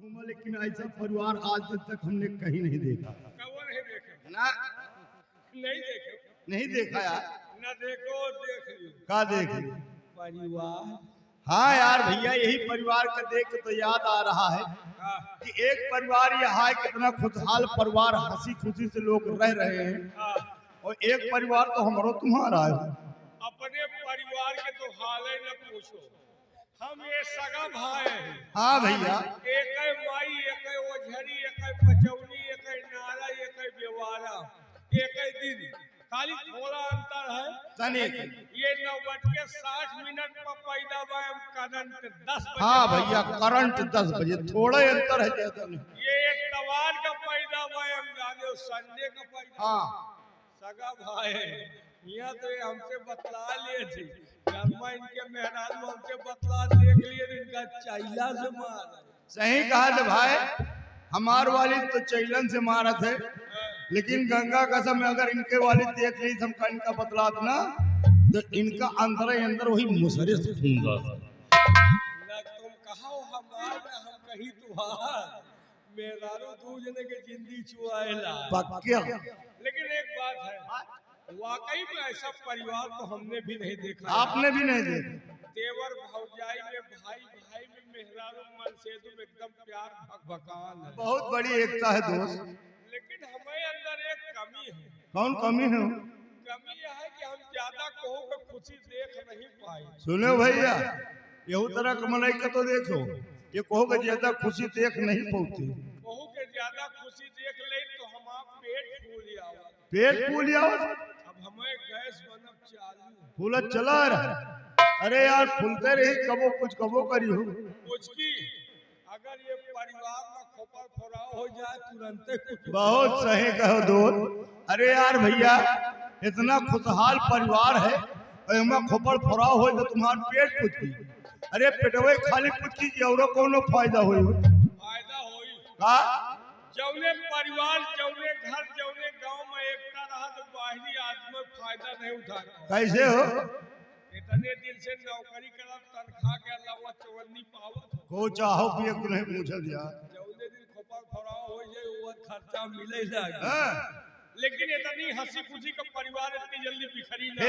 घूमा, लेकिन ऐसा परिवार आज तक हमने कहीं नहीं देखा। कौन है देखे ना नहीं देखे नहीं देखा यार। ना देखो देख लियो का देख परिवार। हाँ यार भैया, यही परिवार का देख के तो याद आ रहा है हाँ, कि एक परिवार यहाँ है, कितना खुशहाल परिवार, हंसी खुशी से लोग रह रहे हैं। हाँ, और एक परिवार तो हमारो तुम्हारा है। अपने परिवार के तो हाल ही न पूछो। हम ये सगा भाई हैं। हाँ भैया, एक है माई, एक है ओझरी, एक है पचौनी, एक है नारा, एक है बेवारा, एक है दीदी। खाली थोड़ा अंतर है। तनिक। ये 9:60 पर पैदा हुआ है, करंट 10 बजे। हाँ भैया, करंट 10 बजे, थोड़ा ही अंतर है, ज्यादा नहीं। ये एक तवार का पैदा हुआ है, हम जाने संडे का पैदा। हाँ सगा भाई है। यहाँ तो ये हमसे बतला लिए थे, घरमा इनके मेहरारू हमसे बतला देख लिए, इनका चाइला से मार। सही कहा था भाई, हमार वाली तो चैलन से मारत है, लेकिन गंगा कसम अगर इनके वाली देख ली हमका इनका बतलात ना, तो इनका अंदर ही अंदर वही मुसरे से खून जाता। तुम कहो हमार में हम कहीं तुहार, मेहरारू दू जने के जिंदगी चुआएला पक्का। लेकिन एक बात है, वाकई में ऐसा परिवार तो हमने भी नहीं देखा। आपने भी नहीं देखा। देवर भौजाई में, भाई भाई में, मेहरारू मनसेदू में एकदम प्यार भगभकान है। बहुत बड़ी एकता है दोस्त। लेकिन हमें अंदर एक कमी है। कौन कमी है? कमी यह है कि हम ज्यादा कहो के खुशी देख नहीं पाए। सुनो भैया, यहू तरह का मलाइका तो देखो, ये कहो कि ज्यादा खुशी देख नहीं पाती। कहो के ज्यादा खुशी देख ले तो हमारा पेट फूल जाओ। पेट फूल जाओ। अब हमें गैस बनब चालू फूला चला रहा। अरे यार, फूलते रही, कबो कुछ कबो करी हो कुछ की। अगर ये परिवार में खोपड़ फोड़ाव हो जाए तुरंत कुछ। बहुत सही कहो दोस्त। अरे यार भैया, इतना खुशहाल परिवार है और हमें खोपड़ फोड़ाव हो तो तुम्हारा पेट पुचकी। अरे पेटवे खाली पुचकी की और कोनो फायदा होई? फायदा होई का जौने परिवार, जौने घर, जौने गांव में एकता रहा तो बाहरी आदमी फायदा नहीं उठा। कैसे हो? इतने दिन से नौकरी करब, तनख्वाह के अलावा चवन्नी पावत को चाहो पिए को नहीं पूछल यार। जौने दिन खोपड़ फोड़ाव हो जाए वो खर्चा मिले लागे। हाँ। लेकिन इतनी हंसी खुशी का परिवार इतनी जल्दी बिखरी ना।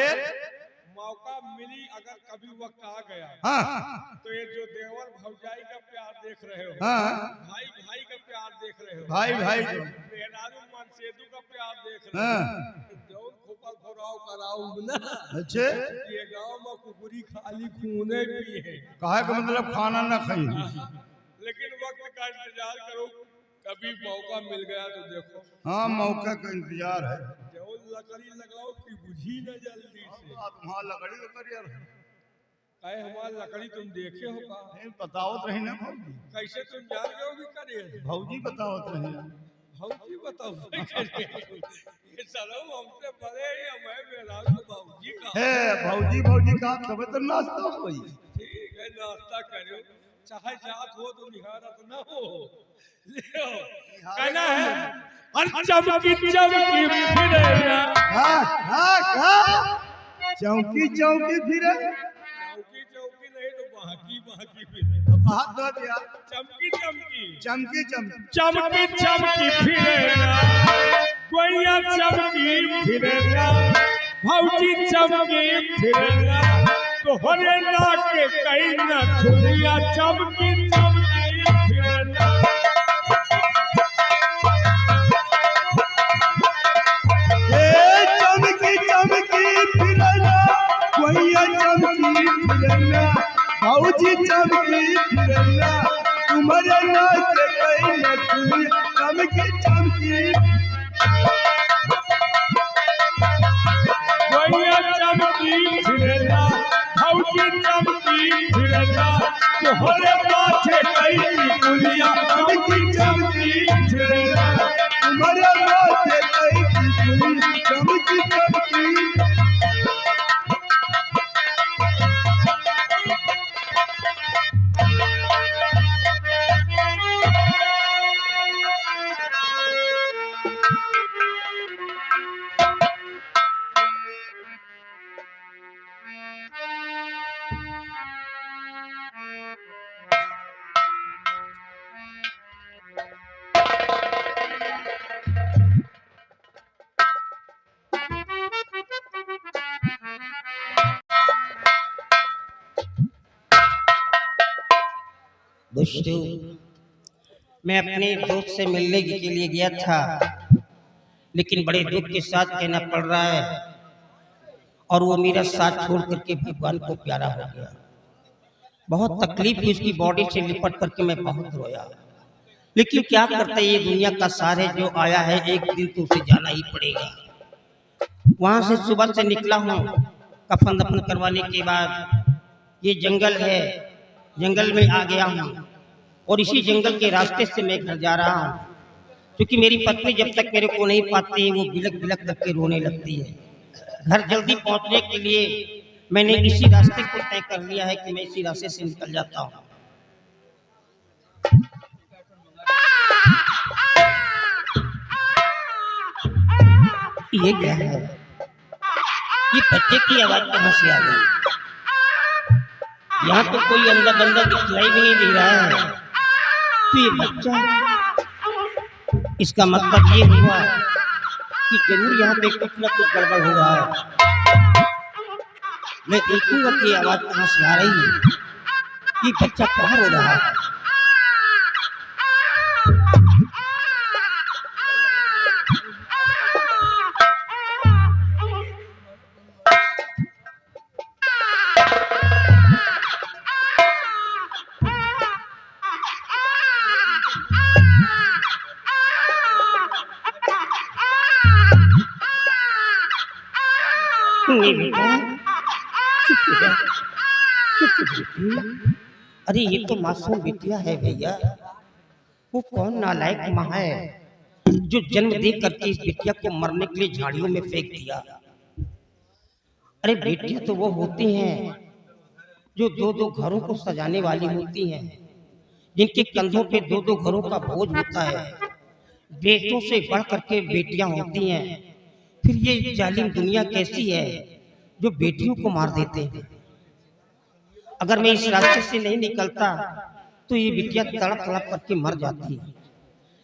मौका मिली अगर कभी वक्त आ गया, हाँ। तो ये जो देवर भौजाई का प्यार देख रहे हो, हाँ। भाई भाई का प्यार देख रहे हो, भाई भाई को। मेहरारू मनसेदू का प्यार देख रहे हाँ। हो, जो खोपड़ फोड़ाव कराऊ ना। अच्छे ये गांव में कुकुरी खाली खूने भी है। कहा का मतलब खाना ना खाई। लेकिन वक्त का इंतजार करो, कभी मौका मिल गया तो देखो। हाँ, मौका का इंतजार है। जो लकड़ी लगाओ कि बुझी न जल्दी से। वहाँ लकड़ी तो कर यार। कहे हमारी लकड़ी तुम देखे हो का? नहीं बताओ रही ना भौजी। कैसे तुम जान गए हो कि करे? भौजी बताओ रही। भौजी बताओ ये सालों हमसे बड़े ही मैं मेरा भौजी का है। भौजी भौजी का तब तो नाश्ता होई। ठीक है, नाश्ता करो, चाहे जात हो तो निहारत ना हो। लियो कहना है हर चमकी चमकी फिरेगा। हाँ हाँ हाँ, चौकी चौकी फिरे। चौकी चौकी नहीं तो बाकी बाकी फिरे। हाथ धो दिया। चमकी चमकी चमकी चमकी चमकी चमकी फिरेगा, कोइया चमकी फिरेगा, भौजी चमकी फिरेगा, तो हरे ना के कहीं ना दुनिया चमकी चमकी फिरेगा। चमकी चमकी फिरना, कोइया चमकी फिरना, भौजी चमकी फिरना, तुम्हारे नाच कहीं न दुनिया चमकी चमकी। कोइया चमकी फिरेगा, भौजी चमकी फिरेगा, तो हरे माथे कहीं दुनिया चमकी चमकी फिरेगा, तुम्हारे नाच कहीं दुनिया चमकी चमकी। दोस्तों, मैं अपने दोस्त से मिलने के लिए गया था, लेकिन बड़े दुख के साथ कहना पड़ रहा है और वो मेरा साथ छोड़ करके भगवान को प्यारा हो गया। बहुत तकलीफ हुई उसकी बॉडी से लिपट करके, मैं बहुत रोया। लेकिन क्या करता है, ये दुनिया का सार है, जो आया है एक दिन तो उसे जाना ही पड़ेगा। वहां से सुबह से निकला हूँ कफन दफन करवाने के बाद। ये जंगल है, जंगल में आ गया हूँ और इसी जंगल के रास्ते से मैं घर जा रहा हूँ, क्योंकि मेरी पत्नी जब तक मेरे को नहीं पाती वो बिलक बिलक करके रोने लगती है। घर जल्दी पहुंचने के लिए मैंने इसी रास्ते को तय कर लिया है कि मैं इसी रास्ते से निकल जाता हूँ। ये क्या है? ये बच्चे की आवाज कहाँ से आ गई? यहाँ तो कोई अंदर बंदा दिखलाई भी नहीं दे रहा है। तो ये बच्चा, इसका मतलब ये हुआ कि जरूर यहाँ पे कुछ न कुछ गड़बड़ हो रहा है। मैं देखूंगा कि आवाज कहाँ से आ रही है, कि बच्चा कहाँ रो रहा है। अरे ये तो मासूम बिटिया है भैया। वो कौन नालायक माँ है जो जन्म दे करके इस बिटिया को मरने के लिए झाड़ियों में फेंक दिया। अरे बेटियां तो वो होती हैं जो दो दो घरों को सजाने वाली होती हैं, जिनके कंधों पे दो दो घरों का बोझ होता है। बेटों से बढ़ करके बेटियां होती हैं। फिर ये जालिम दुनिया कैसी है जो बेटियों को मार देते हैं। अगर मैं इस रास्ते से नहीं निकलता तो ये बिटिया तड़प तड़प करके मर जाती,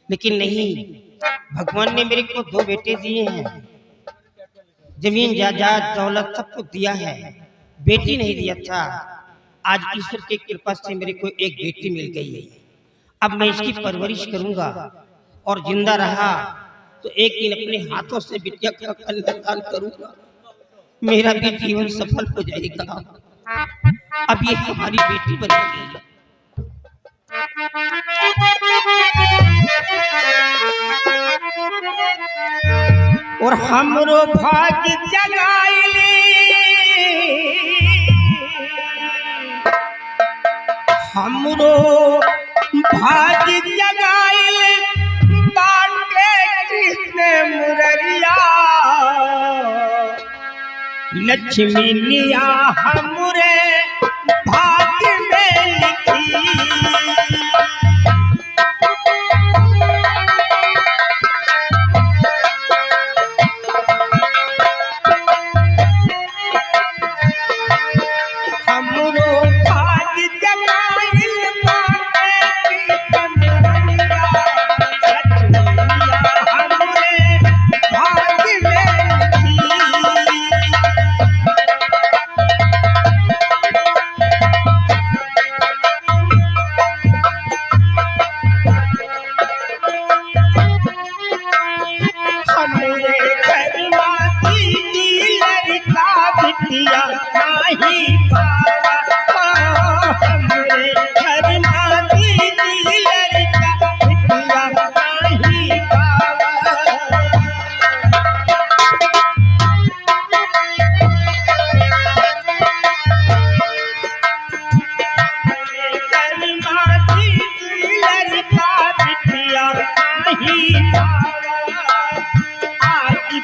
लेकिन नहीं, भगवान ने मेरे को दो बेटे दिए हैं। जमीन जायदाद दौलत सब कुछ दिया है, बेटी नहीं दिया था। आज ईश्वर की कृपा से मेरे को एक बेटी मिल गई है। अब मैं इसकी परवरिश करूंगा और जिंदा रहा तो एक दिन अपने हाथों से बिटिया का कन्यादान करूंगा। मेरा भी जीवन सफल हो जाएगा। अब ये हमारी बेटी बनेगी। और हमरो भाग्य जगाइले, हमरो भाग्य जगाइले, बाटे कृष्ण मुररिया। लक्ष्मी लिया हमरे भाग्य में लिखी।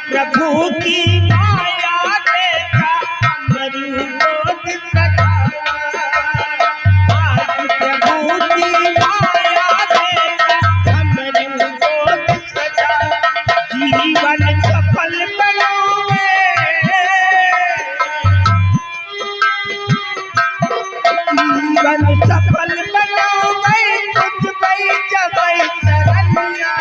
प्रभु की माया देखा मरु गोद सजा। आज प्रभु की माया देखा मरु गोद सजा। जीवन सफल बनोगे, जीवन सफल बनोगे, कुछ भाई जबई तरनिया।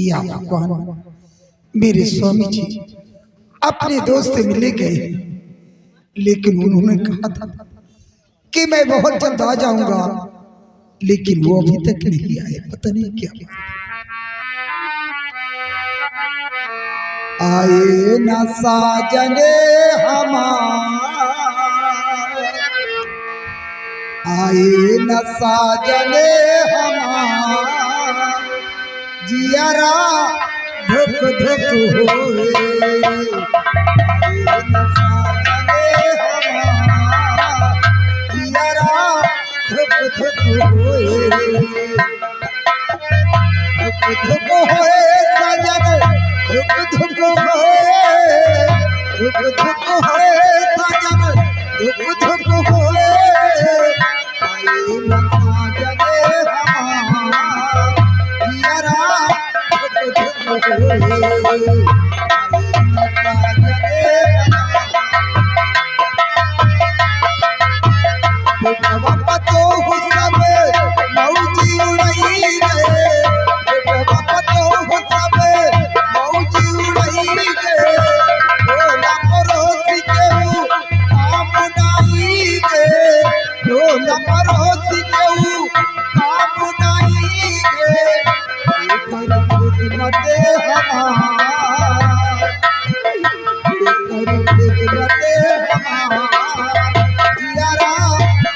या भगवान, मेरे स्वामी जी अपने दोस्त से मिले गए, लेकिन उन्होंने कहा था कि मैं बहुत जल्द आ जाऊंगा, लेकिन वो अभी तक नहीं आए। पता नहीं क्या बात। आए न साजने हमार, आए न साजने हमार, जियरा धुक धुक होए। आए न साजने हमार, जियरा धुक धुक होए। धुक धुक होए सजन, धुक धुक होए, धुक धुक होए सजन, धुक धुक होए। आए न साजने हमार, जियरा धुक धुक होए। आए न साजने बेटवा पतोहू सब मौजी उड़ई गए, बेटवा पतोहू सब मौजी उड़ई गए। ढोला परोसी केहू काम नाई गए, ढोला परोसी केहू काम नाई गए। एकर खिदमते हमार, एकर खिदमते हमार, जियरा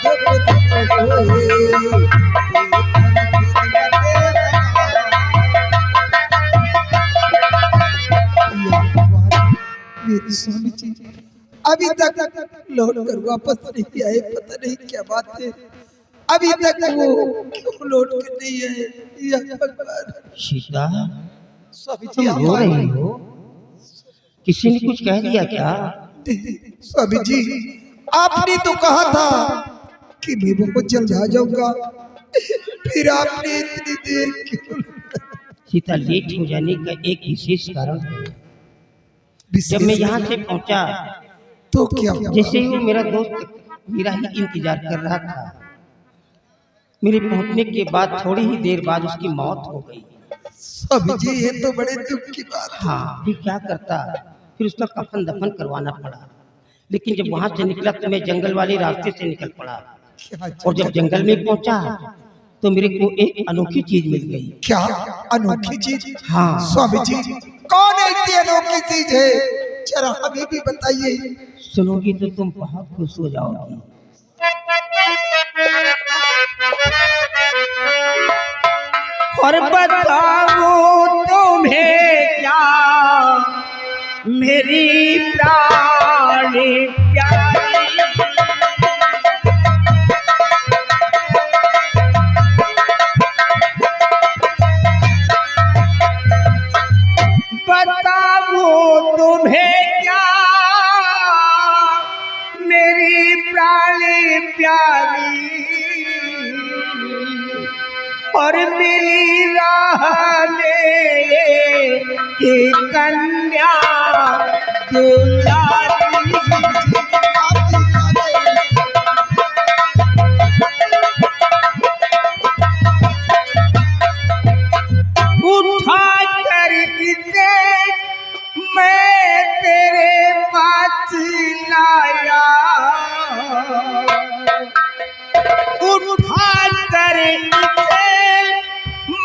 धुक धुक होए। एकर खिदमते हमार। मेरे स्वामी जी अभी तक लौट कर वापस नहीं आए। पता नहीं क्या बात है, अभी तक वो क्यों लौट कर नहीं आए। या भगवान। सीता, स्वामी जी तुम रो रही हो? किसी ने कुछ कह दिया क्या? स्वामी जी आपने तो कहा था कि मैं बहुत जल्द आ जाऊंगा, फिर आपने इतनी देर क्यों? सीता, लेट हो जाने का एक विशेष कारण है। जब मैं यहाँ से पहुँचा तो क्या जैसे ही वो मेरा दोस्त मेरा ही इंतजार कर रहा था, मेरे पहुंचने के बाद थोड़ी ही देर बाद उसकी मौत हो गई। स्वामी जी ये तो बड़े दुख की बात है। हाँ, फिर क्या करता, फिर उसका कफन दफन करवाना पड़ा। लेकिन जब वहां से निकला तो मैं जंगल वाले रास्ते से निकल पड़ा, और जब जंगल में पहुंचा तो मेरे को एक अनोखी चीज मिल गई। क्या अनोखी चीज? हाँ स्वामी जी कौन ऐसी अनोखी चीज है, जरा हमें भी बताइए। सुनोगी तो तुम बहुत खुश हो जाओगी। और बताऊं तुम्हें क्या मेरी प्राणी प्यारी, बताऊं तुम्हें क्या मेरी प्राणी प्यारी, और मिली राह में की कन्या दुलारी। उठा कर इसे मैं तेरे पास लाया, उठा कर इसे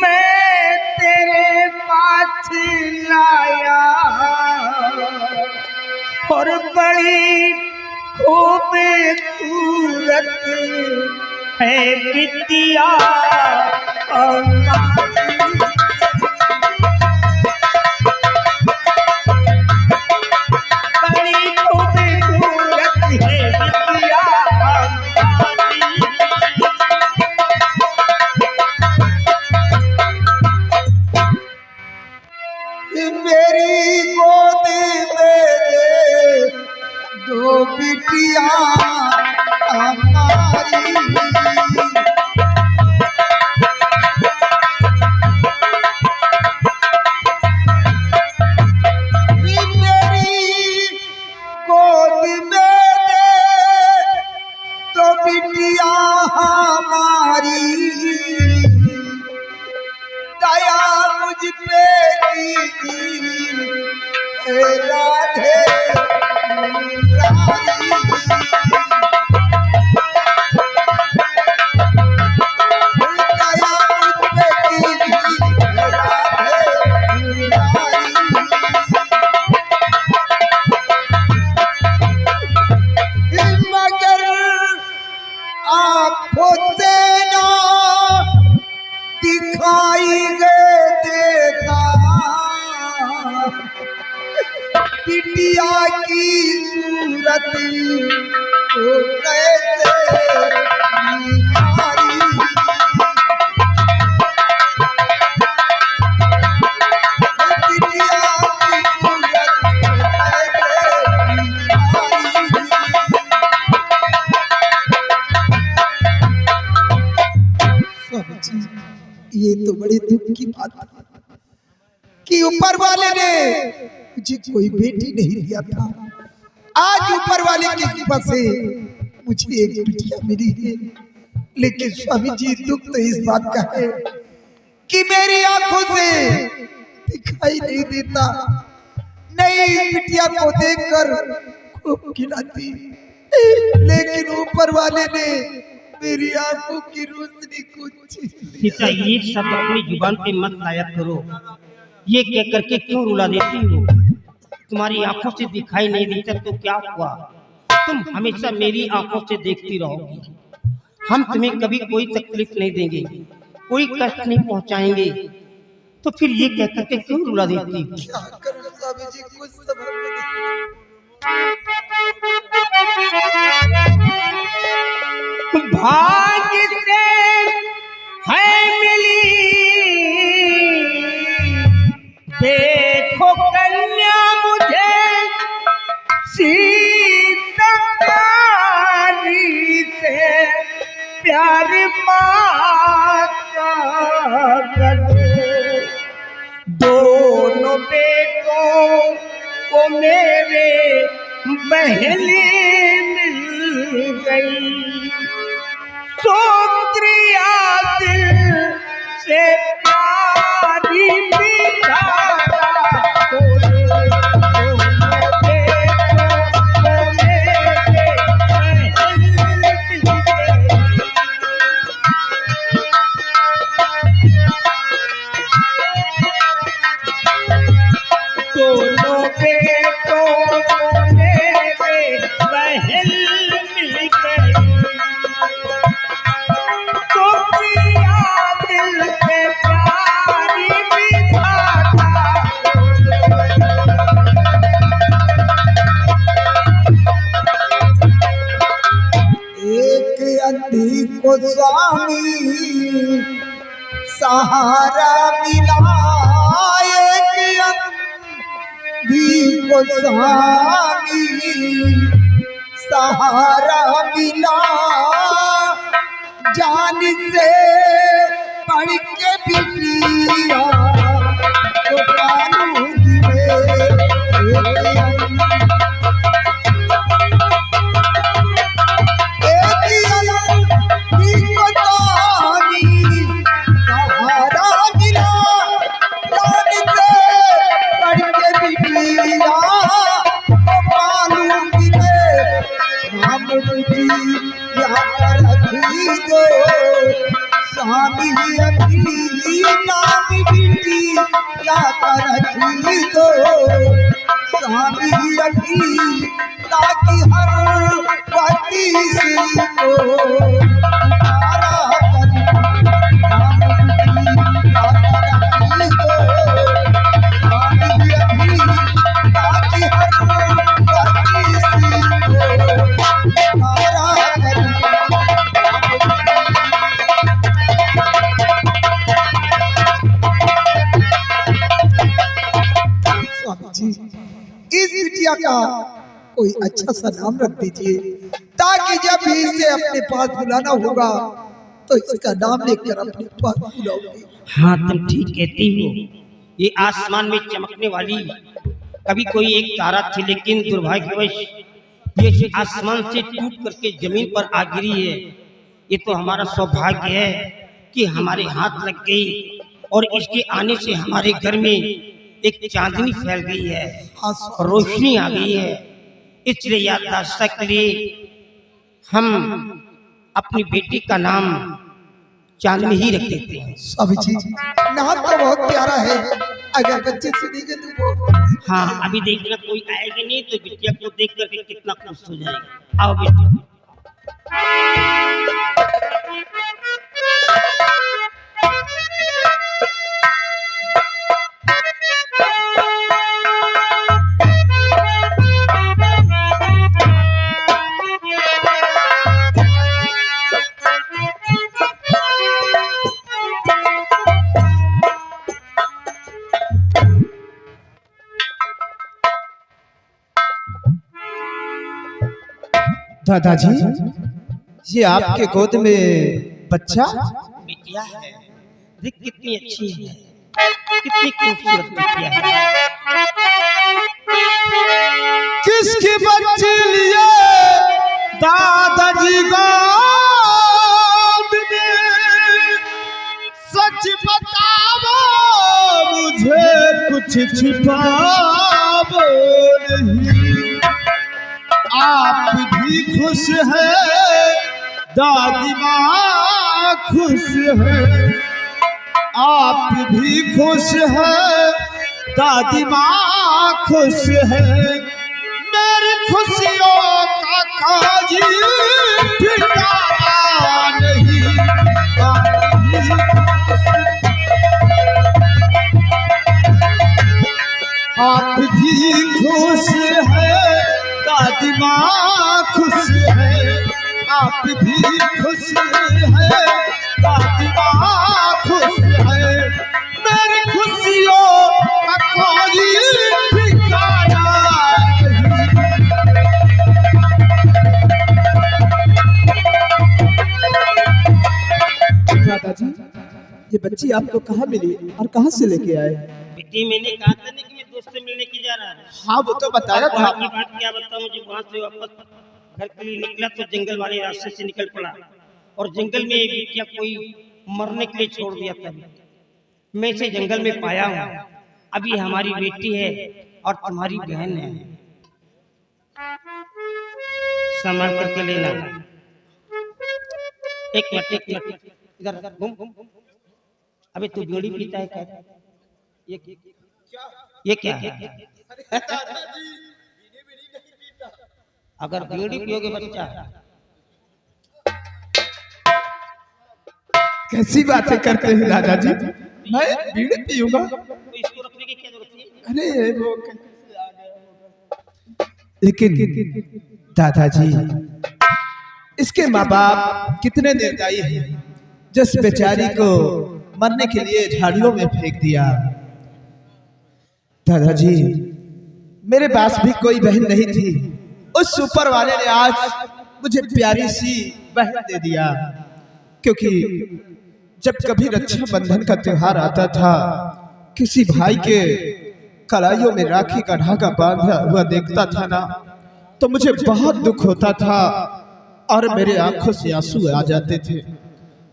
मैं तेरे पास लाया, और बड़ी खूबसूरत है बिटिया बड़ी खूबसूरत है बिटिया मेरी गोद में दे दो बिटिया हमारी, मेरी गोद में दे दो बिटिया हमारी, दया मुझ पे बिटिया की सूरत को कैसे निहारी। बिटिया की सूरत को कैसे निहारी। स्वामी जी, ये तो बड़े दुख की बात है कि ऊपर वाले ने मुझे कोई बेटी नहीं दिया था। आज ऊपर वाले की कृपा से मुझे एक बिटिया मिली है। लेकिन स्वामी जी, दुख तो इस बात का है कि मेरी आंखों से दिखाई नहीं देता। नई बिटिया को देखकर खूब खिलाती, लेकिन ऊपर वाले ने मेरी आंखों की रोशनी को छीन लिया। सीता, ये शब्द अपनी जुबान पे मत लाया करो। ये कह करके क्यों रुला देती हो? तुम्हारी आंखों से दिखाई नहीं देता तो क्या हुआ? तुम हमेशा मेरी आंखों से देखती रहोगी। हम तुम्हें कभी कोई तकलीफ नहीं देंगे, कोई कष्ट नहीं पहुंचाएंगे, तो फिर ये कह करके क्यों रुला देती हो? क्या करूं स्वामी जी, कुछ समझ में नहीं। भाग्य से है मिली देखो कन्या मुझे सीतारी से प्यार माता करो। दोनों बेटों को मेरे बहली मिल गई। शुक्रिया दिल से प्यारी बिचारा दोनों बेटों को मेरे बहन मिल गई। तो प्रिया दिल पे प्यारी बिठाता। एक अंधी को स्वामी सहारा मिला, एक अंधी को स्वामी सहारा मिला। जान से पढ़ के बिटिया तो पालूंगी मैं। स्वामी अभी नाम बिटी या रखी दो। स्वामी अभी ताकि हर पति से को तारा करी। नाम बिटी या रखी दो। स्वामी अभी ताकि हर पति से को तारा करी। इस बिटिया का कोई अच्छा सा नाम रख दीजिए, ताकि जब भी इसे अपने पास बुलाना होगा तो इसका नाम लेकर अपने पास बुलाऊंगी। हाँ, तुम ठीक कहती हो। ये आसमान में चमकने वाली कभी कोई एक तारा थी, लेकिन दुर्भाग्यवश ये आसमान से टूट करके जमीन पर आ गिरी है। ये तो हमारा सौभाग्य है कि हमारे हाथ लग गई और इसके आने से हमारे घर में एक चांदनी फैल गई है, रोशनी आ गई है। इसलिए याददाश्त के लिए हम अपनी बेटी का नाम चांदनी ही रख देते हैं। स्वामी जी, नाम तो बहुत प्यारा है, अगर बच्चे सुनेंगे तो वो। हाँ, अभी देखना कोई आएगा नहीं तो बिटिया को देख करके कितना खुश हो जाएगा। आओ बेटी। दादाजी, ये आपके गोद में बच्चा? बिटिया है। देख कितनी अच्छी है, कितनी खूबसूरत बिटिया है। किसकी बच्ची लिए दादाजी गोद में? सच बताओ मुझे, कुछ छिपाओ नहीं। आप भी खुश हैं, दादी माँ खुश है। आप भी खुश हैं, दादी माँ खुश है। मेरी खुशियों का कोई ठिकाना नहीं। आप भी खुश हैं, दादी माँ खुश है। आप भी खुश हैं, दादी माँ खुश है। मेरी खुशियों का कोई ठिकाना नहीं। दादाजी, ये बच्ची आपको कहाँ मिली और कहाँ से लेके आए? बेटी मैंने कहा था नहीं कि मैं दोस्त से मिलने की जा रहा है। हाँ, वो तो बताया था। वहाँ की बात क्या बताऊं, मुझे वहाँ से वापस घर के लिए निकला तो जंगल वाले रास्ते से निकल पड़ा और जंगल में एक बिटिया कोई मरने के लिए छोड़ दिया था। मैं इसे जंगल में पाया हूँ। अभी हमारी बेटी है और तुम्हारी बहन है। संभाल करके लेना। एक मिनट इधर घूम। अबे तू बीड़ी पीता है क्या? ये क्या है? अगर बीड़ी पियोगे बच्चा। कैसी बातें करते हैं दादाजी? मैं बीड़ी पीऊंगा? तो इसको रखने की क्या जरूरत है? अरे वो लेकिन दादाजी, इसके माँ बाप कितने निर्दयी हैं, जिस बेचारी को मरने के लिए झाड़ियों में फेंक दिया। दादाजी, मेरे पास भी कोई बहन नहीं थी। उस ऊपर वाले ने आज मुझे प्यारी सी बहन दे दिया, क्योंकि जब कभी रक्षाबंधन का त्योहार आता था, किसी भाई के कलाइयों में राखी का धागा बांधा हुआ देखता था ना, तो मुझे बहुत दुख होता था और मेरे आंखों से आंसू आ जाते थे।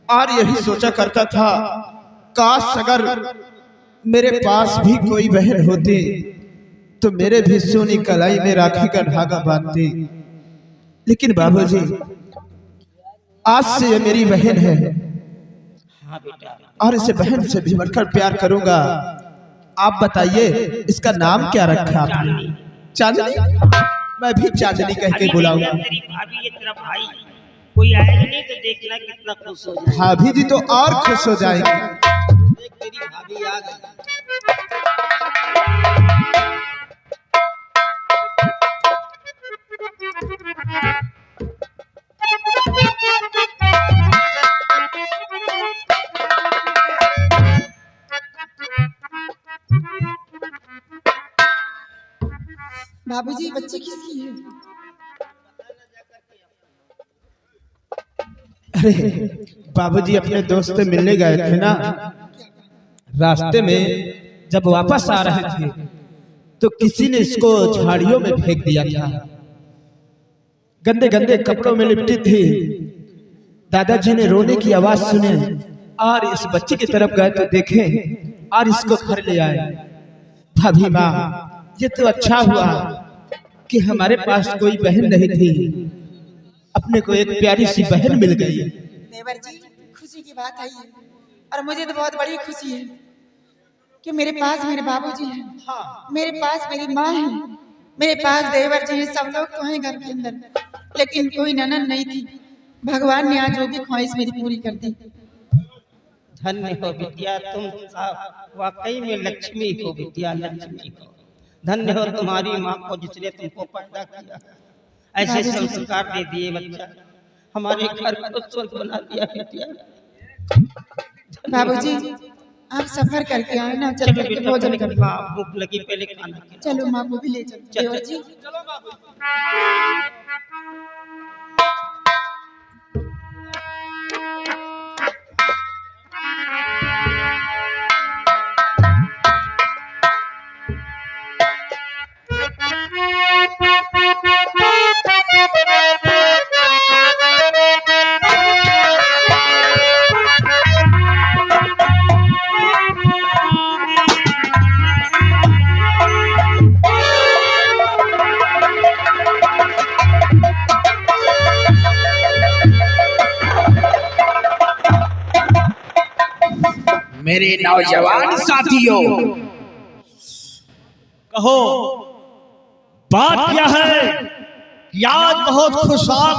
और यही सोचा करता था, काश अगर मेरे पास भी कोई बहन होती तो मेरे भी सोनी कलाई में राखी का धागा बांधती। लेकिन बाबूजी, आज से ये मेरी बहन है। हाँ बेटा। और इसे बहन से भी बढ़कर प्यार करूंगा। आप बताइए, इसका नाम क्या रखा आपने? चांदनी? मैं भी चांदनी कह के बुलाऊंगा। तेरी भाभी ये तेरा भाई कोई आएगा नहीं तो देखना कितना खुश हो जाएगा। भाभी जी तो और खुश हो जाएंगे। देख तेरी भाभी आ गई। बाबूजी, बच्चे किसकी है? अरे बाबूजी अपने दोस्त से मिलने गए थे ना, रास्ते में जब वापस आ रहे थे तो किसी ने इसको झाड़ियों में फेंक दिया था। गंदे गंदे कपड़ों में लिपटी थी। दादाजी ने रोने की आवाज सुनी और इस बच्चे की तरफ गए तो देखे और इसको घर ले आए। भाभी माँ, ये तो अच्छा हुआ कि हमारे पास कोई बहन नहीं थी, अपने को एक प्यारी सी बहन मिल गई। देवर जी, खुशी की बात आई है और मुझे तो बहुत बड़ी खुशी है कि मेरे पास मेरे बाबूजी हैं, मेरे पास मेरी माँ है, मेरे पास देवर जी हैं, सब लोग तो हैं घर के अंदर, लेकिन कोई ननद नहीं थी। भगवान ने आज वो भी ख्वाहिश मेरी पूरी कर दी। धन्य हो बिटिया, तुम वाकई में लक्ष्मी हो बिटिया, लक्ष्मी हो। धन्य हो तुम्हारी माँ को जिसने तुमको पैदा किया, ऐसे संस्कार दे दिए बच्चा, हमारे घर को स्वर्ग बना दिया बिटिया। बाबूजी, आप सफर करके आए ना, चल करके भोजन कर लो। भूख लगी, पहले खाना खिलाओ। चलो माँ को भी ले चलो। देवर जी, मेरे नौजवान साथियों, कहो बात क्या है कि आज बहुत खुशहाल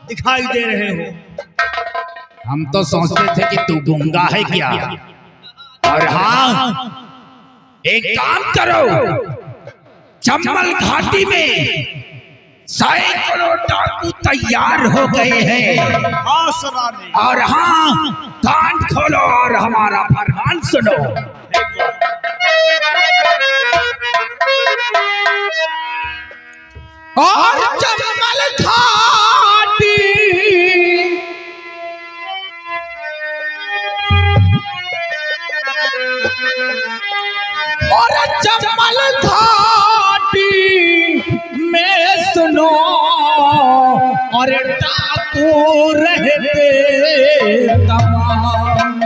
दिखाई दे रहे हो? हम तो सोचते थे कि तू गूंगा है क्या। और हाँ, एक काम करो, चंबल घाटी में सैकड़ों डाकू तैयार हो गए हैं। हाँ सराने, और हाँ, कान खोलो और हमारा फरमान सुनो। और चंबल घाटी और चंबल घाटी में सुनो, और डाकू रहते तमाम।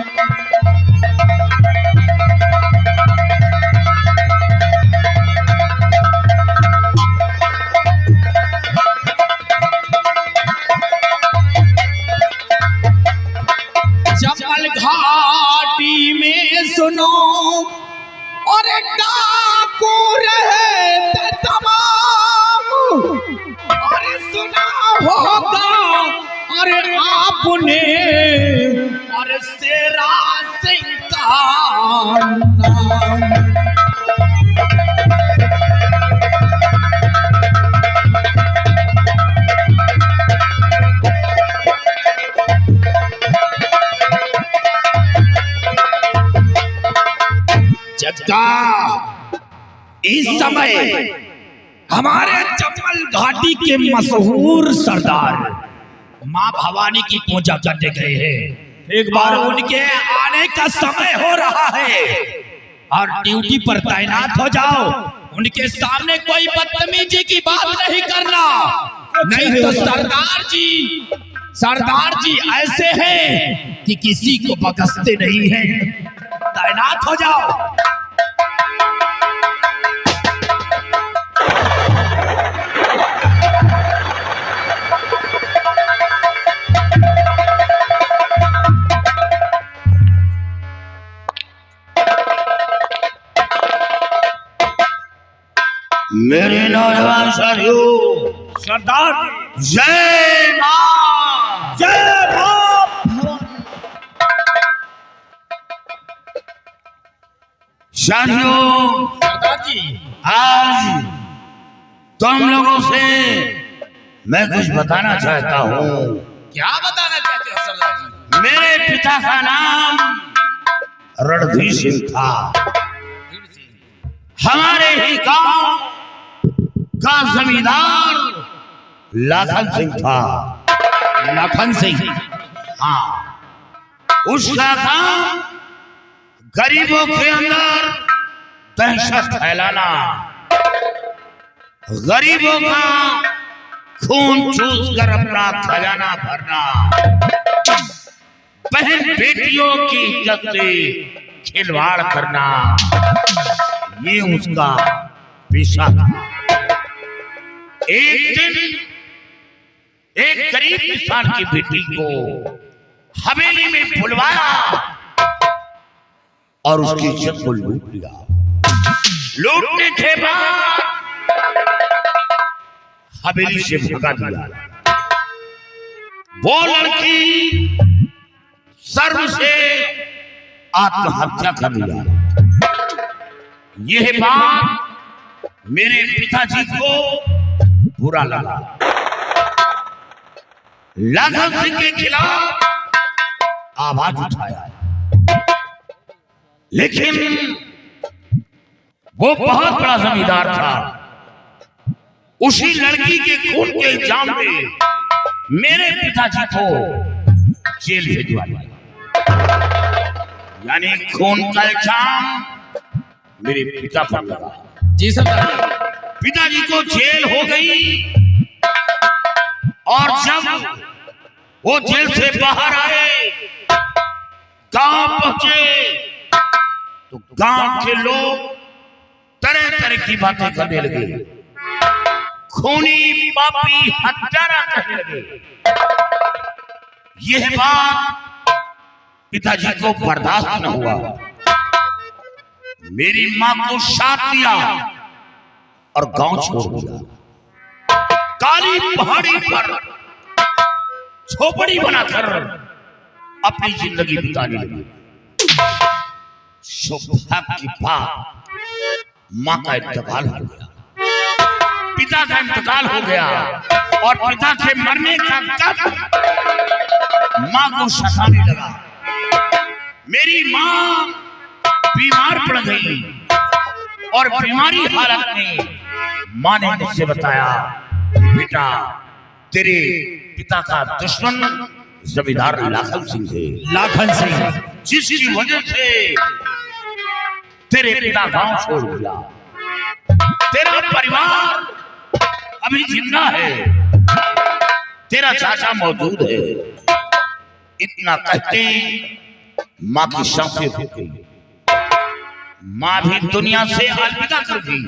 चंबल घाटी में सुनो, और डाकू रहते तमाम। और सुना होगा और आपने और शेरा सिंह का नाम। जग्गा, इस समय हमारे चंबल घाटी के मशहूर सरदार माँ भवानी की पूजा करने गए हैं। एक बार उनके आने का समय हो रहा है और ड्यूटी पर तैनात हो जाओ। उनके सामने कोई बदतमीजी की बात नहीं करना, नहीं तो सरदार जी ऐसे हैं कि किसी को बख्शते नहीं हैं। तैनात हो जाओ। मेरे नौजवान साथियों, सरदार जय मां, जय मां। साथियों, सरदार जी, आज तुम लोगों से मैं कुछ बताना चाहता हूँ। क्या बताना चाहते हो सरदार जी? मेरे पिता का नाम रणधीर सिंह था। हमारे ही गांव का जमींदार लखन सिंह था। लखन सिंह, हाँ, उसका काम गरीबों के अंदर दहशत फैलाना, गरीबों का खून चूस कर अपना खजाना भरना, बहन बेटियों की इज्जत से खिलवाड़ करना, ये उसका पेशा था। एक दिन एक गरीब किसान की बेटी को हवेली में बुलवाया और उसकी इज्जत को लूट लिया। लूटने के बाद हवेली से भगा दिया। वो लड़की सर्व से आत्महत्या कर लिया। यह बात मेरे पिताजी को बुरा लगा। लखन सिंह के खिलाफ आवाज उठाया, लेकिन वो बहुत बड़ा जमींदार था। उसी लड़की के खून के इल्जाम में मेरे पिताजी को जेल भिजवा दिया। यानी खून का इल्जाम मेरे पिता पर लगा। जी सरदार जी। पिताजी को जेल हो गई और जब वो जेल से बाहर आए, गांव पहुंचे, तो गांव के लोग तरह तरह की बातें करने लगे। खूनी पापी हत्यारा कहने लगे। यह बात पिताजी को बर्दाश्त न हुआ। मेरी मां को साथ दिया और गांव छोड़ दिया। काली पहाड़ी पर झोपड़ी बनाकर अपनी जिंदगी बिताने लगी। सौभाग्य की बात, मां का इंतकाल हो गया, पिता का इंतकाल हो गया और पिता के मरने का गम मां को सताने लगा। मेरी मां बीमार पड़ गई और बीमारी हालत में मां ने मुझसे बताया, बेटा तेरे पिता का दुश्मन जमींदार लाखन सिंह है। लाखन सिंह जिसकी वजह से तेरे पिता गांव छोड़ दिया। तेरा परिवार अभी जिंदा है, तेरा चाचा मौजूद है। इतना कहते मां की सांसें रुक गई। मां भी दुनिया से अलविदा कर गई।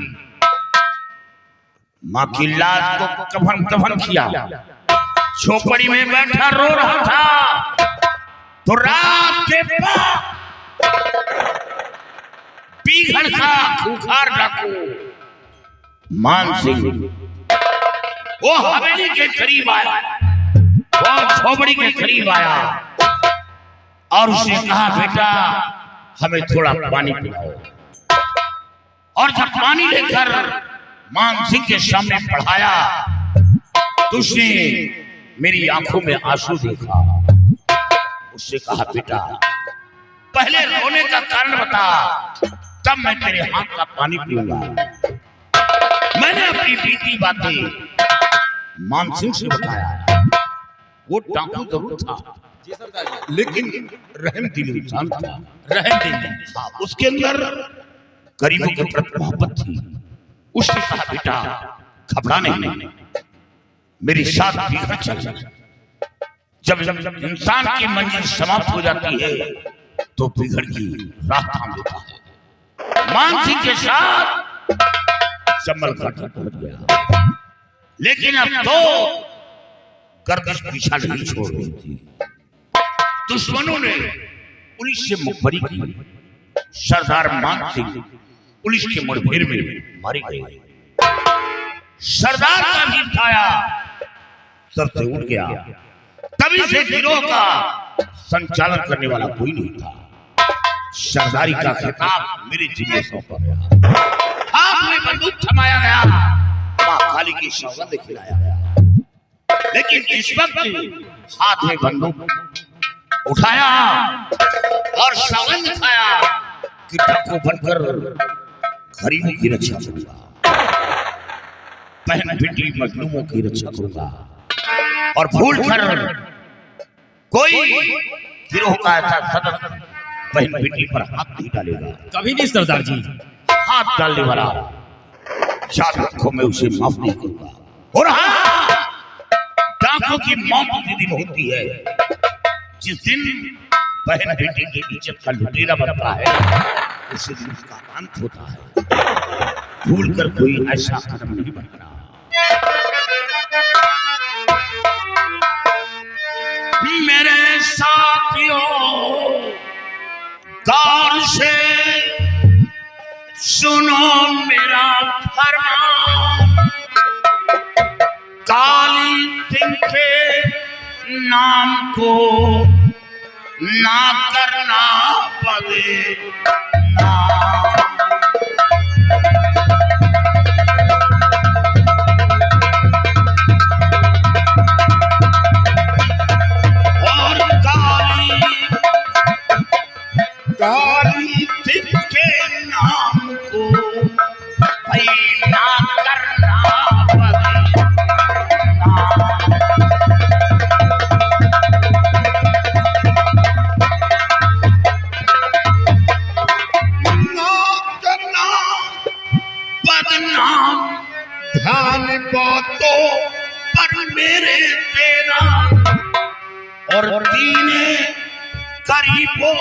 मां की लाश को कफन किया। झोपड़ी में बैठा रो रहा था तो रात के बाद पीघड़ का खूंखार डाकू मान सिंह वो हवेली के करीब आया, वो झोपड़ी के करीब आया और उसने कहा, बेटा हमें थोड़ा पानी पिलाओ। और जब पानी लेकर मान सिंह के सामने बढ़ाया तो उसने मेरी आंखों में आंसू देखा। उससे कहा, बेटा पहले रोने का कारण बता, तब मैं तेरे हाथ का पानी पीऊंगा। मैंने अपनी बीती बातें मान सिंह से बताया। वो डाकू जरूर था लेकिन रहमदिल इंसान था। रहमदिल, हाँ, उसके अंदर गरीबों के प्रति मोहब्बत थी। उसने कहा, बेटा घबरा नहीं, मेरे साथ बिगड़ चल। जब इंसान की मंजिल समाप्त हो जाती है तो बिगड़ की राह थाम लेता है। मान सिंह के साथ जमल घाटी पहुंच गया, लेकिन अब तो गर्दिश पीछा नहीं छोड़ रही थी। दुश्मनों ने पुलिस से मुखबरी की। सरदार मान सिंह पुलिस के मुठभेड़ में मारे गए। सरदार का वीर छाया सर से उठ गया। तभी से गिरोह का संचालन करने वाला कोई नहीं था। सरदारी का खिताब मेरे जिम्मे सौंपा गया। हाथ में बंदूक थमाया गया, मां काली की सौगंध खिलाया गया। लेकिन इस वक्त हाथ में बंदूक उठाया और सौगंध खाया कि डाकू बनकर गरीबों की रक्षा करूंगा, बहन बेटी मजलूमों की रक्षा करूंगा और भूल कर कोई गिरोह का ऐसा सदस्य बहन बेटी पर हाथ नहीं डालेगा। कभी नहीं सरदार जी। हाथ डालने वाला याद रखो, मैं उसे माफ नहीं करूंगा। और हाँ, डाकू की मौत उसी दिन होती है जिस दिन बहन बेटी की इज्जत का लुटेरा बनता है। उसी दिन उसका अंत होता है। भूल कर कोई ऐसा कदम नहीं बढ़ता। मेरे साथियों गौर से सुनो मेरा फरमान। काली सिंह के नाम को ना करना पड़े और काली सिंह के नाम को भाई ना करना पड़े। ध्यान बातों पर मेरे तेरा और दीने गरीबों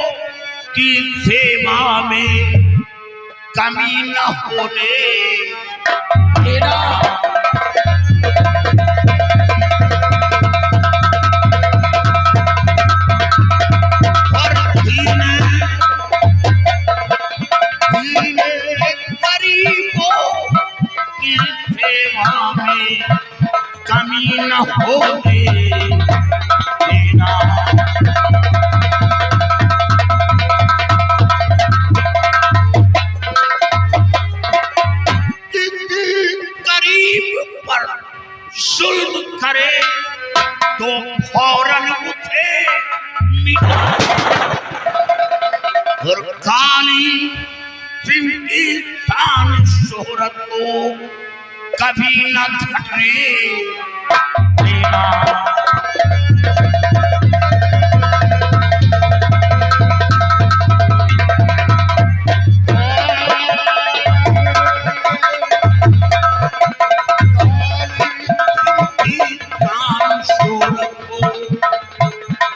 की सेवा में कमी न होने तेरा। और कभी न होने देना। गरीब पर जुल्म करे तो फौरन उसे मिटा, और काली सिंह की शान शोहरत को कभी न घटने देना।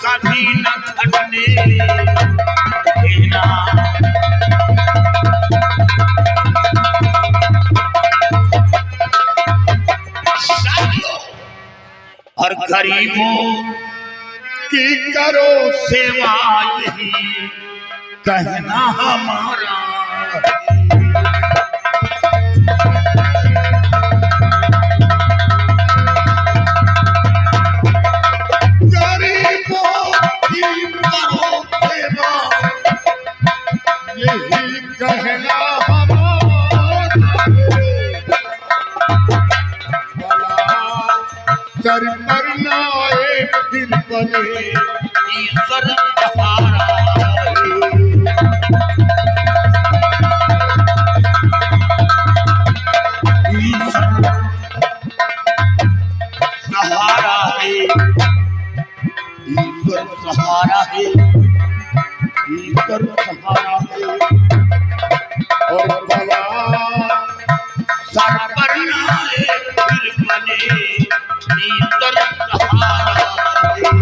कभी न घटने देना। और गरीबों की करो सेवा, यही कहना हमारा। कहना हमारा, सर पर नाए दिल बने ईश्वर सहारा। ईश्वर सहारा है, ईश्वर सहारा है, ईश्वर सहारा है। और भला सर पर नाए दिल बने ईश्वर सहारा है।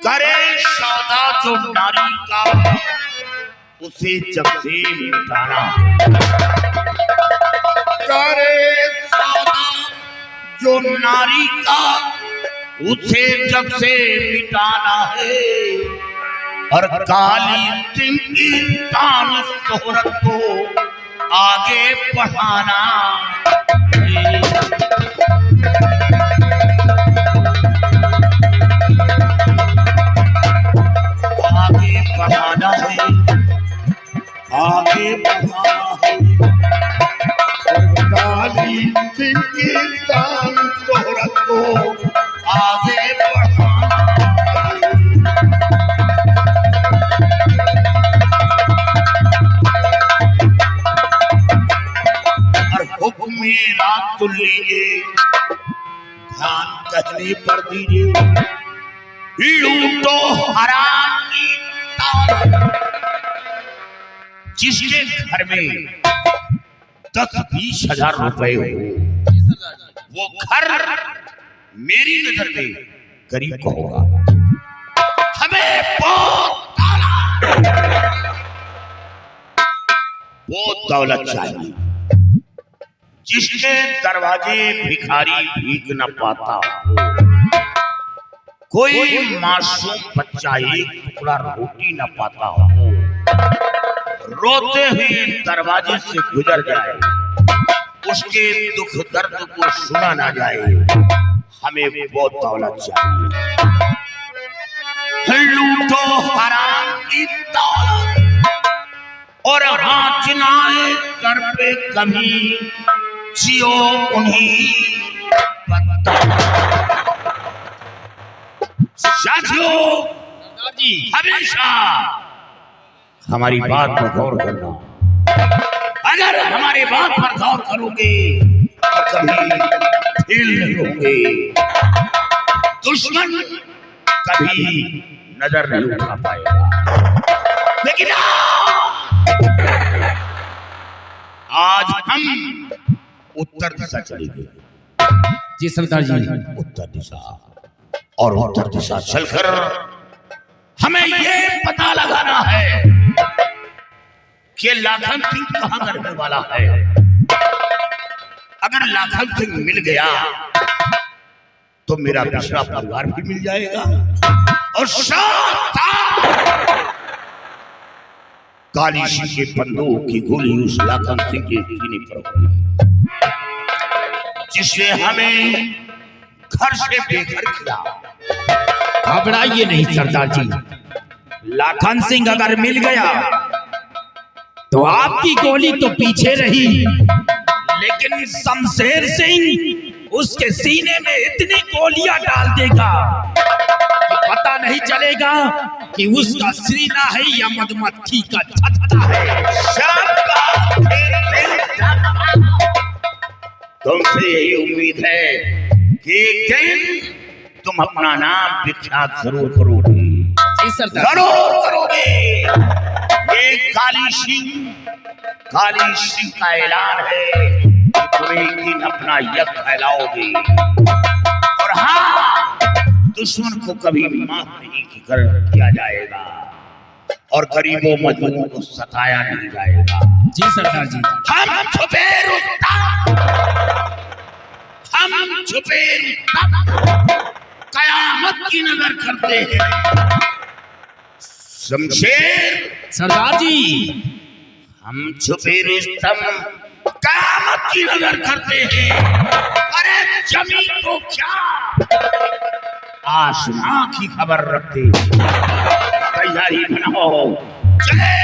करे सौदा जो नारी का, उसे जब से मिटाना। करे सौदा जो नारी का, उसे जब से मिटाना है, और काली सिंह की शान शोहरत को आगे बढ़ाना है। आगे बढ़ाना है, आगे बढ़ाना है। और काली सिंह की शान शोहरत को आगे बढ़ाना है। और हुक्म मेरा सुन लीजिए, ध्यान कहने पर दीजिए। लूटो हराम की दौलत, जिसके घर में 10-20 हजार रुपए हो, वो घर मेरी नजर में गरीब का होगा। हमें वो दौलत चाहिए जिसके दरवाजे भिखारी भीख न पाता हो, कोई मासूम बच्चा एक टुकड़ा रोटी न पाता हो, रोते हुए दरवाजे से गुजर जाए, उसके दुख दर्द को सुना ना जाए। हमें वो दौलत चाहिए। लूटो हराम की दौलत और हाथ नाए सर पे कभी, जियो उन्हीं साथियों, हमेशा हमारी बात पर गौर करना। अगर हमारे बात पर गौर करोगे तो कभी फेल नहीं होंगे। दुश्मन कभी नजर नहीं उठा पाएगा। लेकिन आज हम उत्तर दिशा चलेंगे। जी सरदार जी। उत्तर दिशा, और उत्तर दिशा चलकर हमें ये पता लगाना है कि लाखन सिंह कहां रहने वाला है। अगर लाखन सिंह मिल गया तो मेरा पिछड़ा परिवार भी मिल जाएगा, और साथ काली सिंह के बंदूक की गोली उस लाखन सिंह के सीने पर हुई, जिसने हमें घर से बेघर किया। घबराइए नहीं सरदार जी, लाखन सिंह अगर मिल गया तो आपकी गोली तो पीछे रही, लेकिन शमशेर सिंह उसके सीने में इतनी गोलियां डाल देगा कि पता नहीं चलेगा कि उसका सीना है या मधुमक्खी का छत्ता है। तुमसे यही उम्मीद है कि एक दिन तुम अपना नाम विख्यात जरूर करोगे। जी सरदार, जरूर करोगे। ये काली सिंह का ऐलान है कि तुम एक दिन अपना यश फैलाओगे, और हाँ, दुश्मन को कभी माफ नहीं किया जाएगा और गरीबों मजदूरों को सताया नहीं जाएगा। जी सरदार जी, हम छुपे रुस्तम कयामत की नजर करते हैं। शमशेर सरदार जी, हम छुपे रुस्तम कयामत की नजर करते हैं। अरे जमीन को क्या, आसमां की खबर रखते। तैयारी बनाओ, चले।